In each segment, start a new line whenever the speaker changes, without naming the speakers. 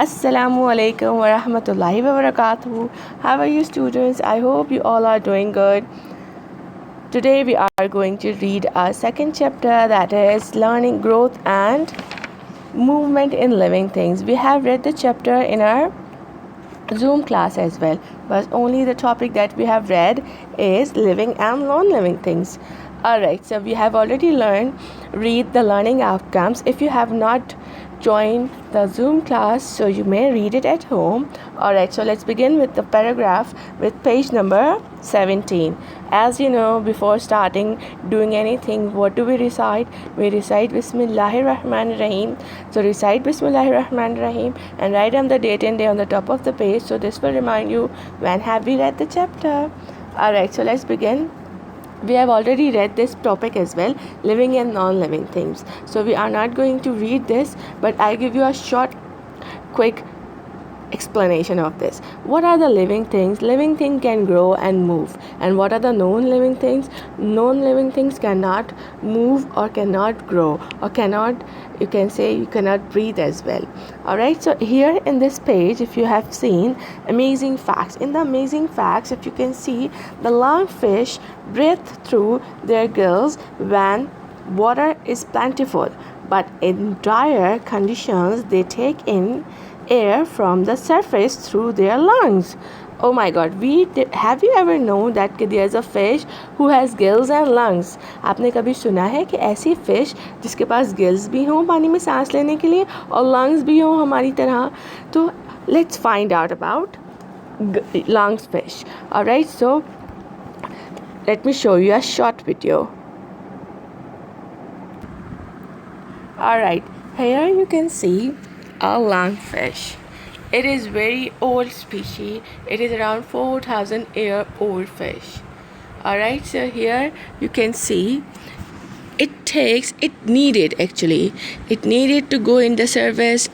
Assalamu alaikum wa rahmatullahi wa barakatuh. How are you, students? I hope you all are doing good. Today we are going to read our second chapter, that is learning, growth and movement in living things. We have read the chapter in our Zoom class as well, but only the topic that we have read is living and non-living things. Alright, so we have already learned, read the learning outcomes. If you have not joined the Zoom class, so you may read it at home. Alright, so let's begin with the paragraph with page number 17. As you know, before starting doing anything, what do we recite? We recite Bismillahir Rahmanir Rahim. So recite Bismillahir Rahmanir Rahim and write down the date and day on the top of the page. So this will remind you when have we read the chapter. Alright, so let's begin. We have already read this topic as well, living and non-living things. So we are not going to read this, but I'll give you a short, quick explanation of this. What are the living things? Living thing can grow and move. And what are the non-living things? Non-living things cannot move or cannot grow or cannot, you can say, you cannot breathe as well. Alright, so here in this page, if you have seen amazing facts, in the amazing facts, if you can see, the lungfish breathe through their gills when water is plentiful, but in drier conditions they take in air from the surface through their lungs. Oh my god, have you ever known that there's a fish who has gills and lungs? आपने कभी सुना है कि ऐसी fish जिसके पास gills भी हों पानी में सांस लेने के लिए और लंग्स भी हों हमारी तरह? तो let's find out about lungs fish. Alright, so let me show you a short video. Alright, here you can see a lungfish. It is very old species. It is around 4,000-year old fish. Alright, so here you can see it needed to go in the service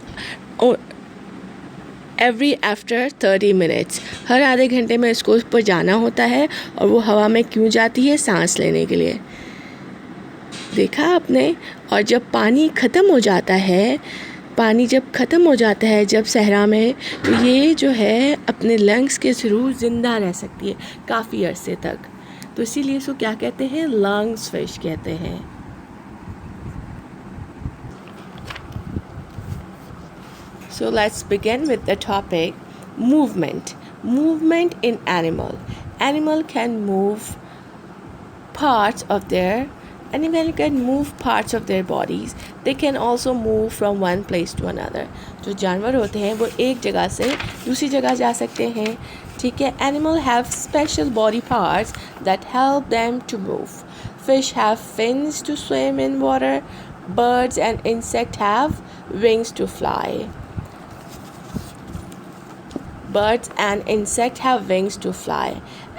after 30 minutes. हर आधे घंटे में इसको ऊपर जाना होता है और वो हवा में क्यों जाती है? सांस लेने के लिए. देखा आपने? और जब पानी ख़त्म हो जाता है, जब सहरा में, तो ये जो है अपने लंग्स के थ्रू ज़िंदा रह सकती है काफ़ी अरसे तक. तो इसीलिए इसको क्या कहते हैं? लंग्स फिश कहते हैं. So let's begin with the topic movement. Movement in animal. Animal can move parts of their bodies. They can also move from one place to another. जो जानवर होते हैं वो एक जगह से दूसरी जगह जा सकते हैं. ठीक है. Animal have special body parts that help them to move. Fish have fins to swim in water. Birds and insects have wings to fly.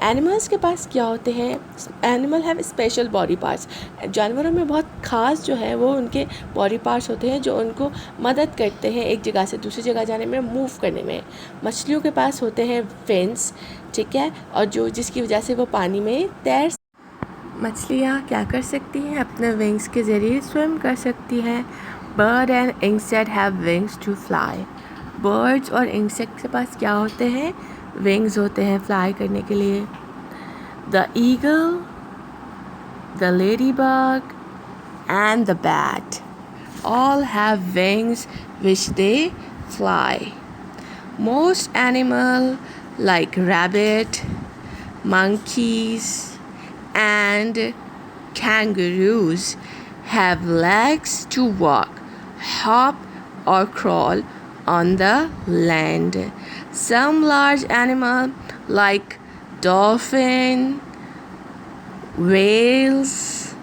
Animals के पास क्या होते हैं? Animal have special body parts. जानवरों में बहुत ख़ास जो है वो उनके body parts होते हैं जो उनको मदद करते हैं एक जगह से दूसरी जगह जाने में, मूव करने में. मछलियों के पास होते हैं fins, ठीक है, और जिसकी वजह से वो पानी में तैर. मछलियाँ क्या कर सकती हैं? अपने विंग्स के ज़रिए स्विम कर सकती हैं. Bird and insect have wings to fly. Birds और इंसेक्ट के पास क्या होते हैं? विंग्स होते हैं फ्लाई करने के लिए. The eagle, the lady bug and the bat all have wings which they fly. Most animals like rabbit, monkeys and kangaroos have legs to walk, hop or crawl on the land. Some large animals like dolphin, whales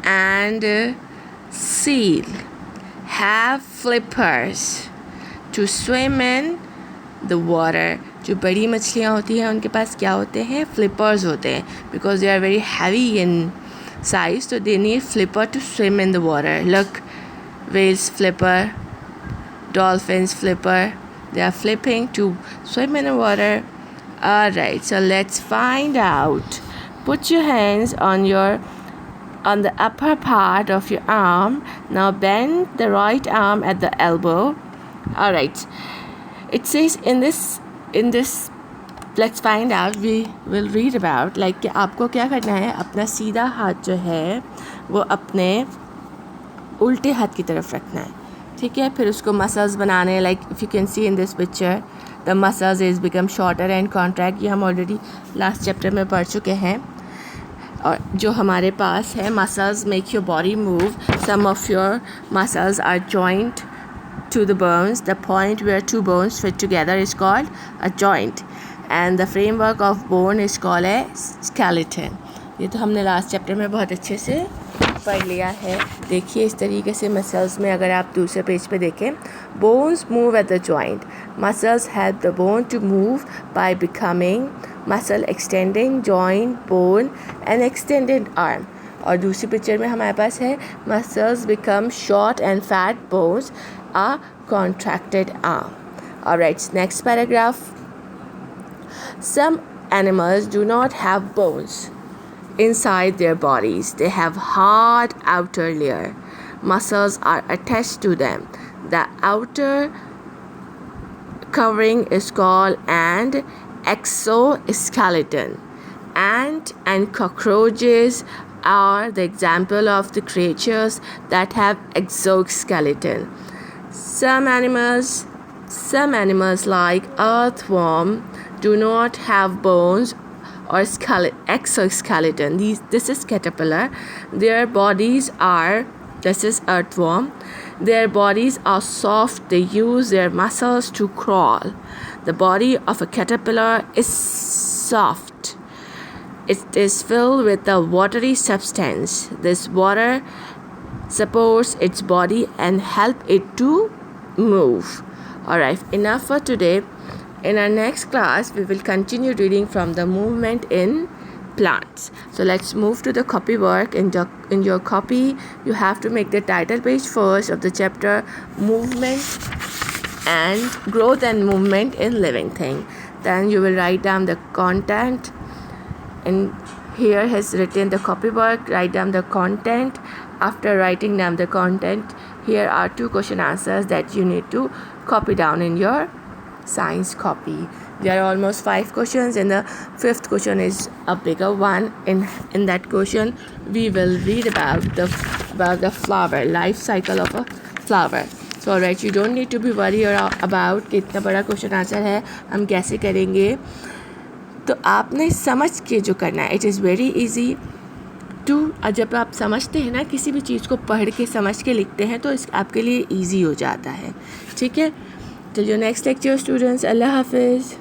and seal have flippers to swim in the water. जो बड़ी मछलियाँ होती हैं उनके पास क्या होते हैं? Flippers होते हैं. Because they are very heavy in size, so they need flipper to swim in the water. Look, whales flipper, dolphins flipper, they are flipping to swim in the water. Alright, so let's find out. Put your hands on your on the upper part of your arm. Now bend the right arm at the elbow. All right, it says in this let's find out, we will read about like कि आपको क्या करना है, अपना सीधा हाथ जो है वो अपने उल्टे हाथ की तरफ रखना है, ठीक है। फिर उसको मसल्स बनाने, like if you can see in this picture the muscles is become shorter and contract, ये हम ऑलरेडी लास्ट चैप्टर में पढ़ चुके हैं। और जो हमारे पास है muscles make your body move, some of your muscles are joint to the bones. The point where two bones fit together is called a joint, and the framework of bone is called a skeleton. ये तो हमने last chapter में बहुत अच्छे से पढ़ लिया है। देखिए इस तरीके से मसल्स में, अगर आप दूसरे पेज पे देखें, bones move at the joint. Muscles help the bone to move by becoming muscle extending joint, bone and extended arm. और दूसरी पिक्चर में हमारे पास है muscles become short and fat bones, a contracted arm. Alright, next paragraph. Some animals do not have bones inside their bodies. They have hard outer layer. Muscles are attached to them. The outer covering is called an exoskeleton. Ants and cockroaches are the example of the creatures that have exoskeleton. Some animals like earthworm do not have bones or exoskeleton. This is caterpillar. Their bodies are, this is earthworm. Their bodies are soft. They use their muscles to crawl. The body of a caterpillar is soft. It is filled with a watery substance. This water supports its body and help it to move. Alright, enough for today. In our next class, we will continue reading from the movement in plants. So let's move to the copy work. In your copy, you have to make the title page first of the chapter Movement and Growth and Movement in Living Thing. Then you will write down the content, and here has written the copy work. Write down the content. After writing down the content, here are 2 question answers that you need to copy down in your science copy. There are almost 5 questions, and the 5th question is a bigger one. In that question, we will read about the flower, life cycle of a flower. So alright, you don't need to be worried about कि इतना बड़ा question answer है, हम कैसे करेंगे। तो आपने समझ के जो करना है, it is very easy to, जब आप समझते हैं ना, किसी भी चीज़ को पढ़ के समझ के लिखते हैं तो इस आपके लिए ईजी हो जाता है, ठीक है। Till your next lecture students, अल्लाह हाफिज़।